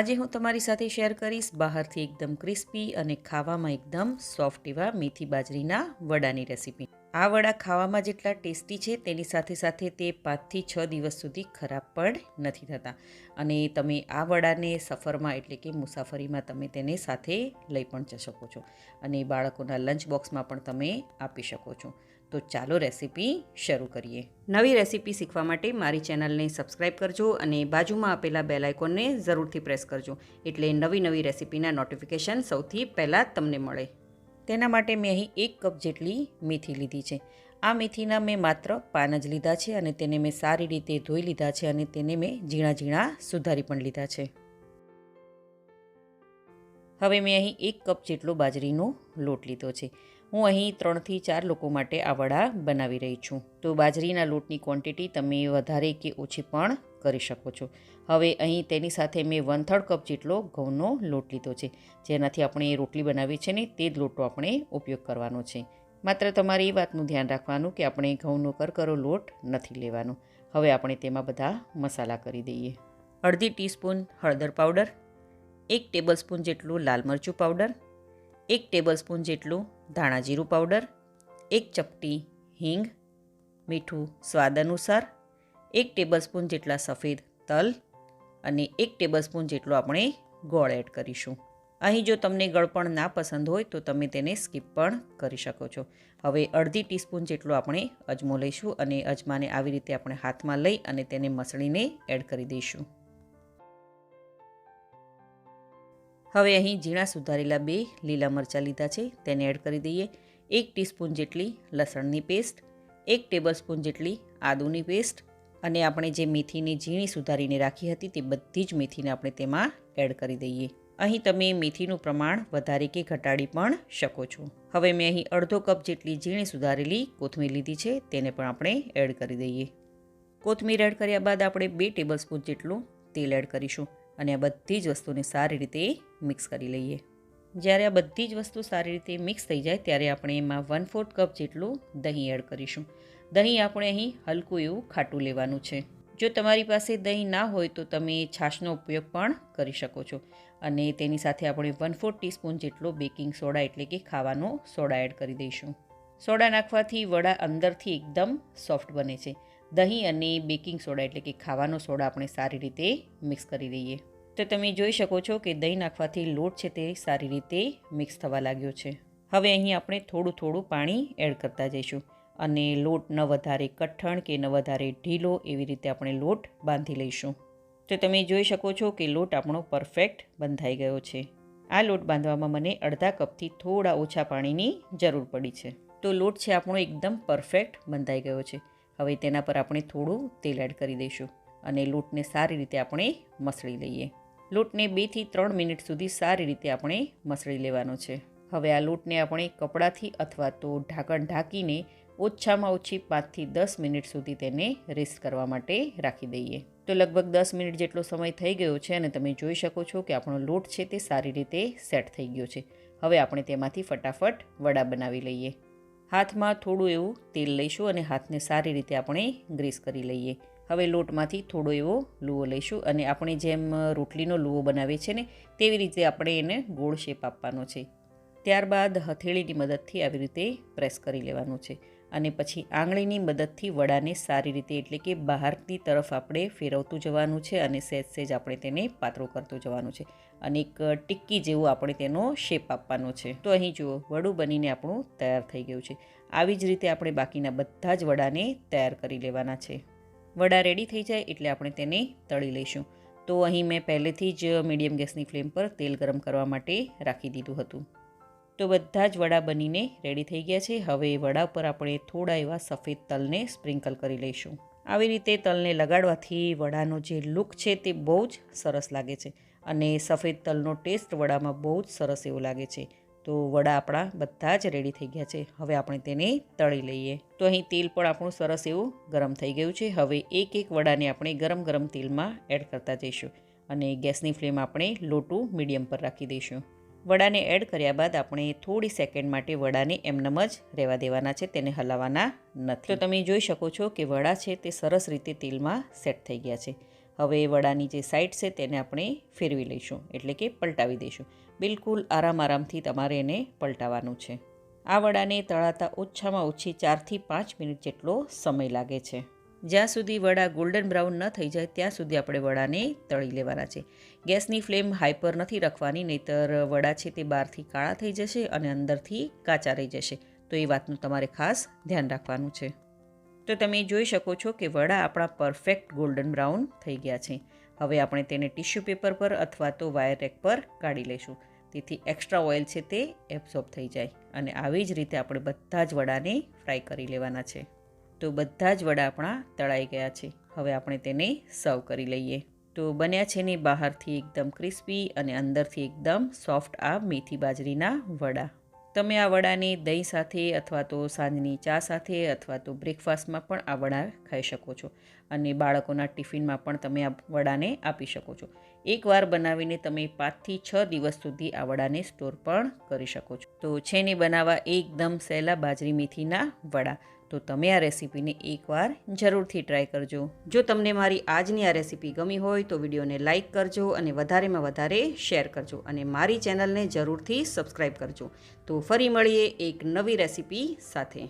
આજે હું તમારી સાથે શેર કરીશ બહારથી એકદમ ક્રિસ્પી અને ખાવામાં એકદમ સોફ્ટ એવા મેથી બાજરીના વડાની રેસીપી। આ વડા ખાવામાં જેટલા ટેસ્ટી છે તેની સાથે સાથે તે 5 થી 6 દિવસ સુધી ખરાબ પણ નથી થતા અને તમે આ વડાને સફરમાં એટલે કે મુસાફરીમાં તમે તેને સાથે લઈ પણ જઈ શકો છો અને બાળકોના લંચ બોક્સમાં પણ તમે આપી શકો છો। તો ચાલો રેસીપી શરૂ કરીએ। નવી રેસીપી શીખવા માટે મારી ચેનલને સબસ્ક્રાઈબ કરજો અને બાજુમાં આપેલા બેલ આઇકોનને જરૂરથી પ્રેસ કરજો એટલે નવી રેસીપીના નોટિફિકેશન સૌથી પહેલાં તમને મળે। તેના માટે મેં અહીં 1 કપ જેટલી મેથી લીધી છે। આ મેથીના મેં માત્ર પાન જ લીધા છે અને તેને મેં સારી રીતે ધોઈ લીધા છે અને તેને મેં ઝીણા ઝીણા સુધારી પણ લીધા છે। હવે મેં અહીં 1 કપ જેટલો બાજરીનો લોટ લીધો છે। હું અહીં 3 થી 4 લોકો માટે આ વડા બનાવી રહી છું। તો બાજરીના લોટની ક્વોન્ટિટી તમે વધારે કે ઓછી પણ કરી શકો છો। હવે અહીં તેની સાથે મેં 1/3 કપ જેટલો ઘઉંનો લોટ લીધો છે, જેનાથી આપણે રોટલી બનાવી છે ને તે જ લોટનો આપણે ઉપયોગ કરવાનો છે। માત્ર તમારે એ વાતનું ધ્યાન રાખવાનું કે આપણે ઘઉંનો કરકરો લોટ નથી લેવાનો। હવે આપણે તેમાં બધા મસાલા કરી દઈએ। અડધી ટીસ્પૂન હળદર પાવડર, 1 ટેબલસ્પૂન જેટલું લાલ મરચું પાવડર, 1 ટેબલસ્પૂન જેટલું ધાણા જીરું પાવડર, 1 ચપટી હિંગ, મીઠું સ્વાદ અનુસાર, 1 ટેબલસ્પૂન જેટલા સફેદ તલ અને 1 ટેબલસ્પૂન જેટલો આપણે ગોળ એડ કરીશું। અહીં જો તમને ગળપણ ના પસંદ હોય તો તમે તેને સ્કીપ પણ કરી શકો છો। હવે અડધી ટીસ્પૂન જેટલો આપણે અજમો લઈશું અને અજમાને આવી રીતે આપણે હાથમાં લઈ અને તેને મસળીને એડ કરી દઈશું। હવે અહીં ઝીણા સુધારેલા 2 લીલા મરચાં લીધા છે, તેને એડ કરી દઈએ। 1 ટીસ્પૂન જેટલી લસણની પેસ્ટ, 1 ટેબલસ્પૂન જેટલી આદુની પેસ્ટ અને આપણે જે મેથીને ઝીણી સુધારીને રાખી હતી તે બધી જ મેથીને આપણે તેમાં એડ કરી દઈએ। અહીં તમે મેથીનું પ્રમાણ વધારે કે ઘટાડી પણ શકો છો। હવે મેં અહીં અડધો કપ જેટલી ઝીણી સુધારેલી કોથમીર લીધી છે, તેને પણ આપણે એડ કરી દઈએ। કોથમીર એડ કર્યા બાદ આપણે 2 ટેબલસ્પૂન જેટલું તેલ એડ કરીશું અને આ બધી જ વસ્તુને સારી રીતે મિક્સ કરી લઈએ। જ્યારે આ બધી જ વસ્તુ સારી રીતે મિક્સ થઈ જાય ત્યારે આપણે એમાં 1/4 કપ જેટલું દહીં એડ કરીશું। દહીં આપણે અહીં હલકું એવું ખાટું લેવાનું છે। જો તમારી પાસે દહીં ના હોય તો તમે છાશનો ઉપયોગ પણ કરી શકો છો અને તેની સાથે આપણે 1/4 ટીસ્પૂન જેટલો બેકિંગ સોડા એટલે કે ખાવાનો સોડા એડ કરી દઈશું। સોડા નાખવાથી વડા અંદરથી એકદમ સોફ્ટ બને છે। દહીં અને બેકિંગ સોડા એટલે કે ખાવાનો સોડા આપણે સારી રીતે મિક્સ કરી દઈએ। તો તમે જોઈ શકો છો કે દહીં નાખવાથી લોટ છે તે સારી રીતે મિક્સ થવા લાગ્યો છે। હવે અહીં આપણે થોડું થોડું પાણી એડ કરતા જઈશું અને લોટ ન વધારે કઠણ કે ન વધારે ઢીલો એવી રીતે આપણે લોટ બાંધી લઈશું। તો તમે જોઈ શકો છો કે લોટ આપણો પરફેક્ટ બંધાઈ ગયો છે। આ લોટ બાંધવામાં મને અડધા કપથી થોડા ઓછા પાણીની જરૂર પડી છે। તો લોટ છે આપણો એકદમ પરફેક્ટ બંધાઈ ગયો છે। હવે તેના પર આપણે થોડું તેલ એડ કરી દઈશું અને લોટને સારી રીતે આપણે મસળી લઈએ। લોટને 2 થી 3 મિનિટ સુધી સારી રીતે આપણે મસળી લેવાનો છે। હવે આ લોટને આપણે કપડાથી અથવા તો ઢાંકણ ઢાંકીને ઓછામાં ઓછી 5 થી 10 મિનિટ સુધી તેને રેસ્ટ કરવા માટે રાખી દઈએ। તો લગભગ 10 મિનિટ જેટલો સમય થઈ ગયો છે અને તમે જોઈ શકો છો કે આપણો લોટ છે તે સારી રીતે સેટ થઈ ગયો છે। હવે આપણે તેમાંથી ફટાફટ વડા બનાવી લઈએ। હાથમાં થોડું એવું તેલ લઈશું અને હાથને સારી રીતે આપણે ગ્રીસ કરી લઈએ। હવે લોટમાંથી થોડો એવો લૂવો લઈશું અને આપણે જેમ રોટલીનો લૂવો બનાવીએ છીએ ને તેવી રીતે આપણે એને ગોળ શેપ આપવાનો છે। ત્યારબાદ હથેળીની મદદથી આવી રીતે પ્રેસ કરી લેવાનું છે અને પછી આંગળીની મદદથી વડાને સારી રીતે એટલે કે બહારની તરફ આપણે ફેરવતું જવાનું છે અને સહેજ આપણે તેને પાતળું કરતું જવાનું છે અને એક ટિક્કી જેવું આપણે તેનો શેપ આપવાનો છે। તો અહીં જુઓ વડું બનીને આપણું તૈયાર થઈ ગયું છે। આવી જ રીતે આપણે બાકીના બધા જ વડાને તૈયાર કરી લેવાના છે। વડા રેડી થઈ જાય એટલે આપણે તેને તળી લઈશું। તો અહીં મેં પહેલેથી જ મીડિયમ ગેસની ફ્લેમ પર તેલ ગરમ કરવા માટે રાખી દીધું હતું। તો બધા જ વડા બનીને રેડી થઈ ગયા છે। હવે વડા પર આપણે થોડા એવા સફેદ તલને સ્પ્રિંકલ કરી લઈશું। આવી રીતે તલને લગાડવાથી વડાનો જે લુક છે તે બહુ જ સરસ લાગે છે અને સફેદ તલનો ટેસ્ટ વડામાં બહુ જ સરસ એવો લાગે છે। તો વડા આપણા બધા જ રેડી થઈ ગયા છે। હવે આપણે તેને તળી લઈએ। તો અહીં તેલ પણ આપણું સરસ એવું ગરમ થઈ ગયું છે। હવે એક એક વડાને આપણે ગરમ ગરમ તેલમાં એડ કરતા જઈશું અને ગેસની ફ્લેમ આપણે લો ટુ મીડિયમ પર રાખી દઈશું। વડાને એડ કર્યા બાદ આપણે થોડી સેકન્ડ માટે વડાને એમનેમ જ રહેવા દેવાના છે, તેને હલાવવાના નથી। તો તમે જોઈ શકો છો કે વડા છે તે સરસ રીતે તેલમાં સેટ થઈ ગયા છે। હવે વડાની જે સાઈડ છે તેને આપણે ફેરવી લઈશું, એટલે કે પલટાવી દઈશું. બિલકુલ આરામથી તમારે એને પલટાવવાનું છે. આ વડાને તળાતા ઓછામાં ઓછી 4થી 5 મિનિટ જેટલો સમય લાગે છે. જ્યાં સુધી વડા ગોલ્ડન બ્રાઉન ન થઈ જાય ત્યાં સુધી આપણે વડાને તળી લેવાના છે. ગેસની ફ્લેમ હાઈ પર નથી રાખવાની, નહીંતર વડા છે તે બહારથી કાળા થઈ જશે અને અંદરથી કાચા રહી જશે. તો એ વાતનું તમારે ખાસ ધ્યાન રાખવાનું છે. તો તમે જોઈ શકો છો કે વડા આપણા પરફેક્ટ ગોલ્ડન બ્રાઉન થઈ ગયા છે. હવે આપણે તેને ટિશ્યુ પેપર પર અથવા તો વાયર રેક પર કાઢી લઈશું, તેથી એક્સ્ટ્રા ઓઇલ છે તે એબ્ઝોર્બ થઈ જાય. અને આવી જ રીતે આપણે બધા જ વડાને ફ્રાય કરી લેવાના છે. તો બધા જ વડા આપણા તળાઈ ગયા છે. હવે આપણે તેને સર્વ કરી લઈએ. તો બન્યા છે ને બહારથી એકદમ ક્રિસ્પી અને અંદરથી એકદમ સોફ્ટ આ મેથી બાજરીના વડા. તમે આ વડાને દહીં સાથે અથવા તો સાંજની ચા સાથે અથવા તો બ્રેકફાસ્ટમાં પણ આ વડા ખાઈ શકો છો. અને બાળકોના ટિફિનમાં પણ તમે આ વડાને આપી શકો છો. એકવાર બનાવીને તમે 5થી 6 દિવસ સુધી આ વડાને સ્ટોર પણ કરી શકો છો. તો છે ને બનાવવા એકદમ સહેલા બાજરી મેથીના વડા. તો તમે આ રેસીપીને એકવાર જરૂરથી ટ્રાય કરજો. જો તમને મારી આજની આ રેસીપી ગમી હોય તો વિડીયોને લાઇક કરજો અને વધારેમાં વધારે શેર કરજો અને મારી ચેનલને જરૂરથી સબસ્ક્રાઈબ કરજો. તો ફરી મળીએ એક નવી રેસીપી સાથે.